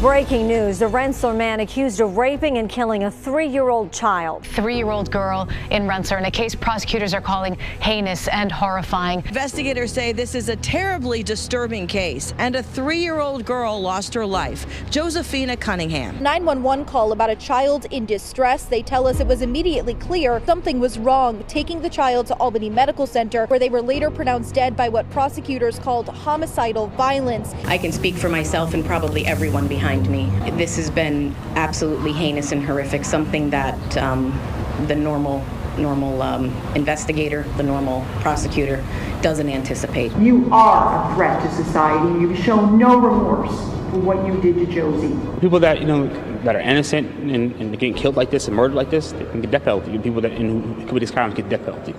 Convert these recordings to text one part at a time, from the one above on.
Breaking news, the Rensselaer man accused of raping and killing a 3-year-old child. 3-year-old girl in Rensselaer in a case prosecutors are calling heinous and horrifying. Investigators say this is a terribly disturbing case, and a 3-year-old girl lost her life. Josephina Cunningham. 911 call about a child in distress. They tell us it was immediately clear something was wrong, taking the child to Albany Medical Center, where they were later pronounced dead by what prosecutors called homicidal violence. I can speak for myself and probably everyone behind me. This has been absolutely heinous and horrific, something that the normal investigator, the normal prosecutor doesn't anticipate. You are a threat to society. You've shown no remorse for what you did to Josie. People that that are innocent and getting killed like this and murdered like this, they can get death penalty. People that who commit these crimes get death penalty.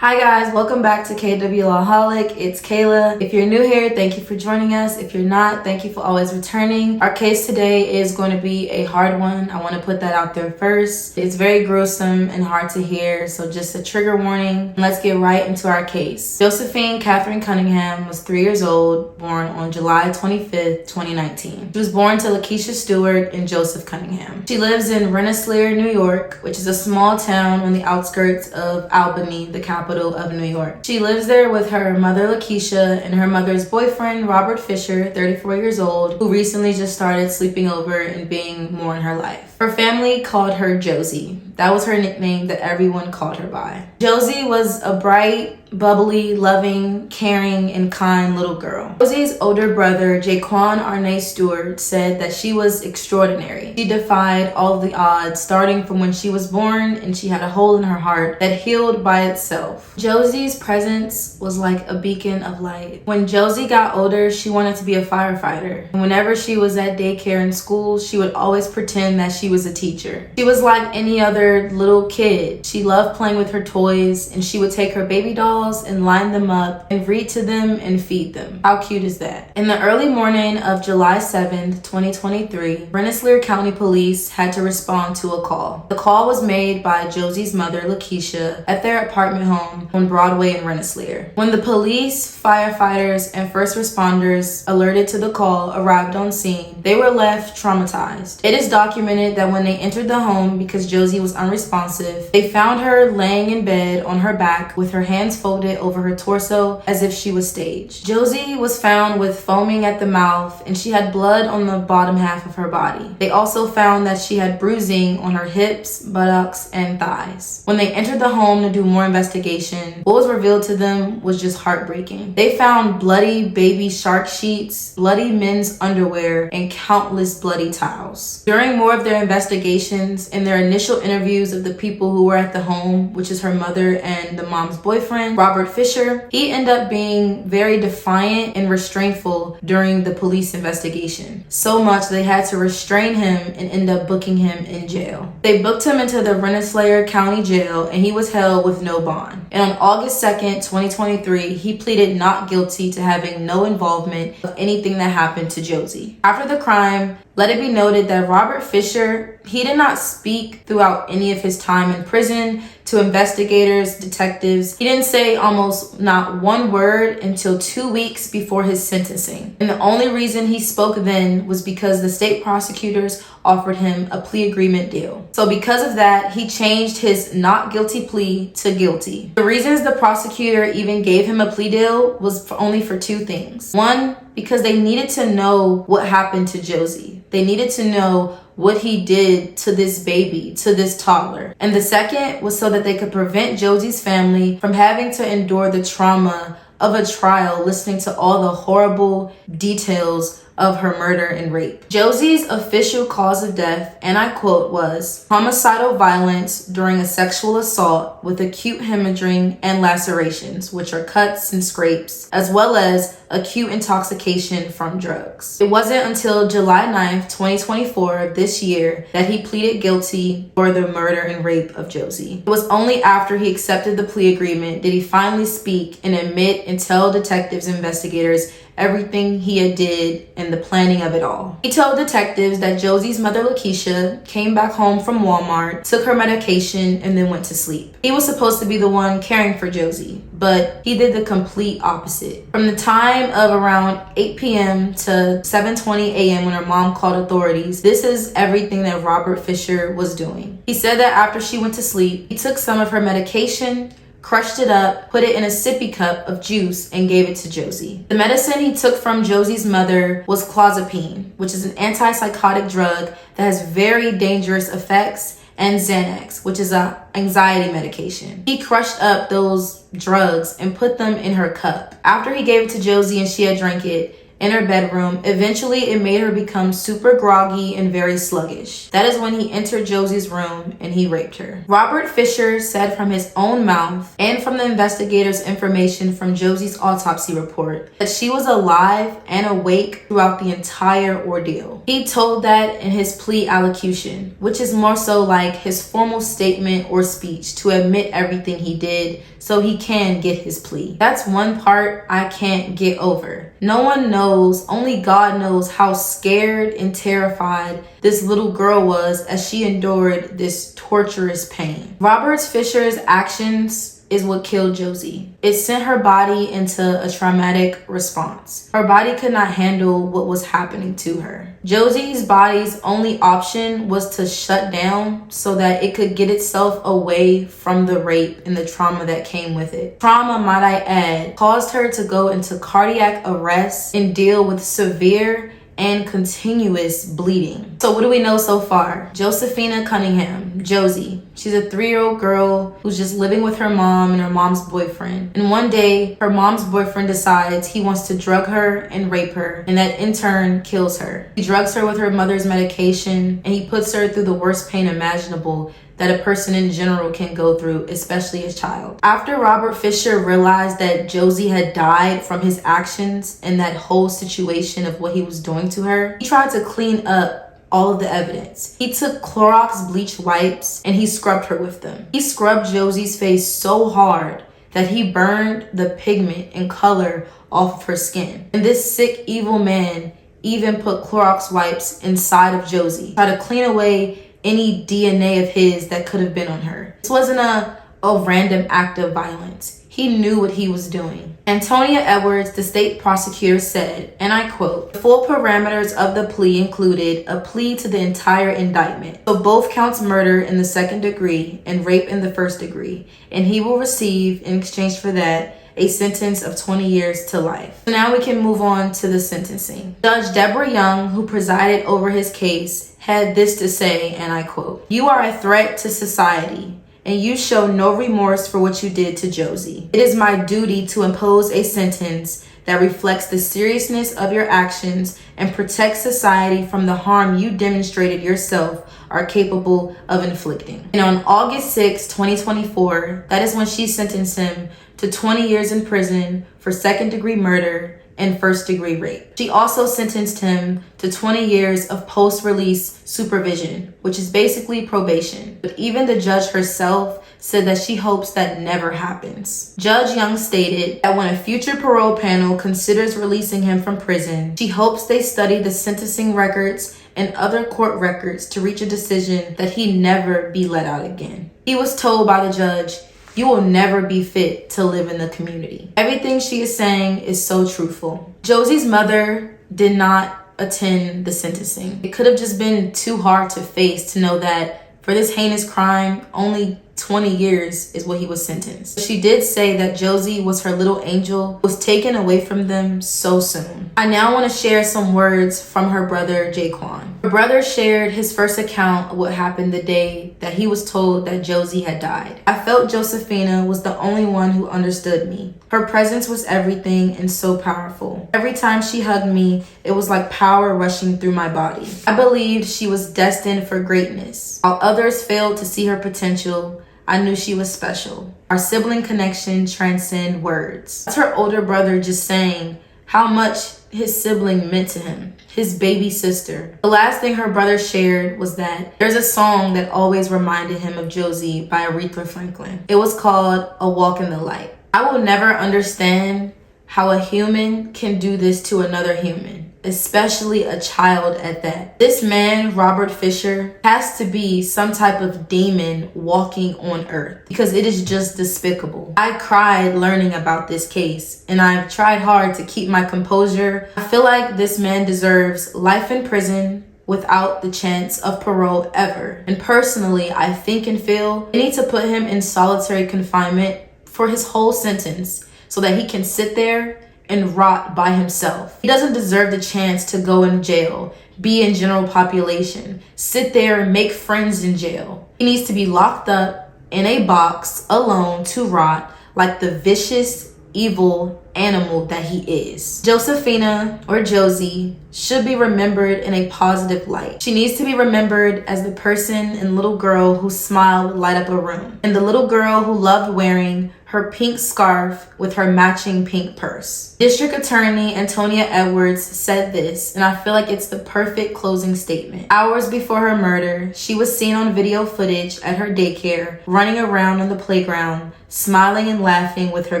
Hi guys, welcome back to KW Lawholic. It's Kayla. If you're new here, thank you for joining us. If you're not, thank you for always returning. Our case today is going to be a hard one. I want to put that out there first. It's very gruesome and hard to hear, so just a trigger warning. Let's get right into our case. Josephine Catherine Cunningham was 3 years old, born on July 25th, 2019. She was born to Lakeisha Stewart and Joseph Cunningham. She lives in Rensselaer, New York, which is a small town on the outskirts of Albany, the capital of New York. She lives there with her mother Lakeisha and her mother's boyfriend Robert Fisher, 34 years old, who recently just started sleeping over and being more in her life. Her family called her Josie. That was her nickname that everyone called her by. Josie was a bright, bubbly, loving, caring, and kind little girl. Josie's older brother, Jaquan Arnay Stewart, said that she was extraordinary. She defied all of the odds, starting from when she was born, and she had a hole in her heart that healed by itself. Josie's presence was like a beacon of light. When Josie got older, she wanted to be a firefighter. And whenever she was at daycare and school, she would always pretend that she was a teacher. She was like any other little kid. She loved playing with her toys, and she would take her baby dolls and line them up and read to them and feed them. How cute is that? In the early morning of July 7th, 2023, Rensselaer County Police had to respond to a call. The call was made by Josie's mother, Lakeisha, at their apartment home on Broadway in Rensselaer. When the police, firefighters, and first responders alerted to the call arrived on scene, they were left traumatized. It is documented that when they entered the home, because Josie was unresponsive, they found her laying in bed on her back with her hands folded over her torso as if she was staged. Josie was found with foaming at the mouth, and she had blood on the bottom half of her body. They also found that she had bruising on her hips, buttocks, and thighs. When they entered the home to do more investigation, what was revealed to them was just heartbreaking. They found bloody baby shark sheets, bloody men's underwear, and countless bloody towels. During more of their investigations and their initial interviews of the people who were at the home, which is her mother and the mom's boyfriend, Robert Fisher, he ended up being very defiant and restraintful during the police investigation. So much they had to restrain him and end up booking him in jail. They booked him into the Rensselaer County Jail, and he was held with no bond. And on August 2nd, 2023, he pleaded not guilty to having no involvement of anything that happened to Josie. After the crime, let it be noted that Robert Fisher, he did not speak throughout any of his time in prison to investigators, detectives. He didn't say almost not one word until 2 weeks before his sentencing. And the only reason he spoke then was because the state prosecutors offered him a plea agreement deal. So because of that, he changed his not guilty plea to guilty. The reasons the prosecutor even gave him a plea deal was only for two things. One, because they needed to know what happened to Josie. They needed to know what he did to this baby, to this toddler. And the second was so that they could prevent Josie's family from having to endure the trauma of a trial, listening to all the horrible details of her murder and rape. Josie's official cause of death, and I quote, was homicidal violence during a sexual assault with acute hemorrhaging and lacerations, which are cuts and scrapes, as well as acute intoxication from drugs. It wasn't until July 9th, 2024 of this year that he pleaded guilty for the murder and rape of Josie. It was only after he accepted the plea agreement did he finally speak and admit and tell detectives and investigators everything he had did and the planning of it all. He told detectives that Josie's mother, Lakeisha, came back home from Walmart, took her medication, and then went to sleep. He was supposed to be the one caring for Josie, but he did the complete opposite. From the time of around 8 p.m. to 7:20 a.m. when her mom called authorities, this is everything that Robert Fisher was doing. He said that after she went to sleep, he took some of her medication, crushed it up, put it in a sippy cup of juice, and gave it to Josie. The medicine he took from Josie's mother was clozapine, which is an antipsychotic drug that has very dangerous effects, and Xanax, which is an anxiety medication. He crushed up those drugs and put them in her cup. After he gave it to Josie and she had drank it in her bedroom, eventually it made her become super groggy and very sluggish. That is when he entered Josie's room and he raped her. Robert Fisher said from his own mouth and from the investigators' information from Josie's autopsy report that she was alive and awake throughout the entire ordeal. He told that in his plea allocution, which is more so like his formal statement or speech to admit everything he did so he can get his plea. That's one part I can't get over. No one knows, only God knows how scared and terrified this little girl was as she endured this torturous pain. Robert Fisher's actions is what killed Josie. It sent her body into a traumatic response. Her body could not handle what was happening to her. Josie's body's only option was to shut down so that it could get itself away from the rape and the trauma that came with it. Trauma, might I add, caused her to go into cardiac arrest and deal with severe and continuous bleeding. So what do we know so far? Josephina Cunningham, Josie. She's a 3-year-old girl who's just living with her mom and her mom's boyfriend. And one day, her mom's boyfriend decides he wants to drug her and rape her, and that in turn kills her. He drugs her with her mother's medication, and he puts her through the worst pain imaginable that a person in general can go through, especially a child. After Robert Fisher realized that Josie had died from his actions and that whole situation of what he was doing to her, he tried to clean up all of the evidence. He took Clorox bleach wipes and he scrubbed her with them. He scrubbed Josie's face so hard that he burned the pigment and color off of her skin. And this sick, evil man even put Clorox wipes inside of Josie, tried to clean away any DNA of his that could have been on her. This wasn't a random act of violence. He knew what he was doing. Antonia Edwards, the state prosecutor, said, and I quote, "The full parameters of the plea included a plea to the entire indictment. So both counts murder in the second degree and rape in the first degree. And he will receive, in exchange for that, a sentence of 20 years to life." So now we can move on to the sentencing. Judge Deborah Young, who presided over his case, had this to say, and I quote, "You are a threat to society, and you show no remorse for what you did to Josie. It is my duty to impose a sentence that reflects the seriousness of your actions and protects society from the harm you demonstrated yourself are capable of inflicting." And on August 6, 2024, that is when she sentenced him to 20 years in prison for second-degree murder and first-degree rape. She also sentenced him to 20 years of post-release supervision, which is basically probation. But even the judge herself said that she hopes that never happens. Judge Young stated that when a future parole panel considers releasing him from prison, she hopes they study the sentencing records and other court records to reach a decision that he never be let out again. He was told by the judge, "You will never be fit to live in the community." Everything she is saying is so truthful. Josie's mother did not attend the sentencing. It could have just been too hard to face to know that for this heinous crime, only 20 years is what he was sentenced. She did say that Josie was her little angel, was taken away from them so soon. I now want to share some words from her brother, Jaquan. Her brother shared his first account of what happened the day that he was told that Josie had died. "I felt Josephina was the only one who understood me. Her presence was everything and so powerful. Every time she hugged me, it was like power rushing through my body. I believed she was destined for greatness. While others failed to see her potential, I knew she was special. Our sibling connection transcends words." That's her older brother just saying how much his sibling meant to him, his baby sister. The last thing her brother shared was that there's a song that always reminded him of Josie by Aretha Franklin. It was called "A Walk in the Light." I will never understand how a human can do this to another human, especially a child at that. This man, Robert Fisher, has to be some type of demon walking on earth because it is just despicable. I cried learning about this case and I've tried hard to keep my composure. I feel like this man deserves life in prison without the chance of parole ever. And personally, I think and feel they need to put him in solitary confinement for his whole sentence so that he can sit there and rot by himself. He doesn't deserve the chance to go in jail, be in general population, sit there and make friends in jail. He needs to be locked up in a box alone to rot like the vicious, evil animal that he is. Josephina, or Josie, should be remembered in a positive light. She needs to be remembered as the person and little girl whose smile would light up a room, and the little girl who loved wearing her pink scarf with her matching pink purse. District Attorney Antonia Edwards said this, and I feel like it's the perfect closing statement. Hours before her murder, she was seen on video footage at her daycare, running around on the playground, smiling and laughing with her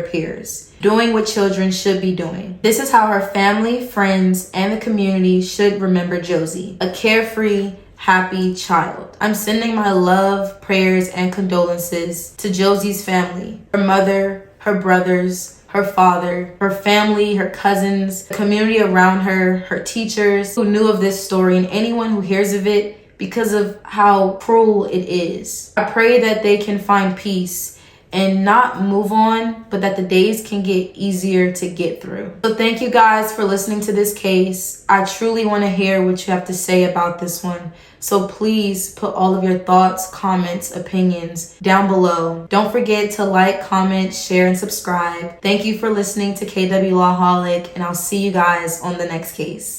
peers, doing what children should be doing. This is how her family, friends, and the community should remember Josie, a carefree, happy child. I'm sending my love, prayers, and condolences to Josie's family, her mother, her brothers, her father, her family, her cousins, the community around her, her teachers who knew of this story, and anyone who hears of it because of how cruel it is. I pray that they can find peace and not move on, but that the days can get easier to get through. So thank you guys for listening to this case. I truly want to hear what you have to say about this one. So please put all of your thoughts, comments, opinions down below. Don't forget to like, comment, share, and subscribe. Thank you for listening to KW Lawholic, and I'll see you guys on the next case.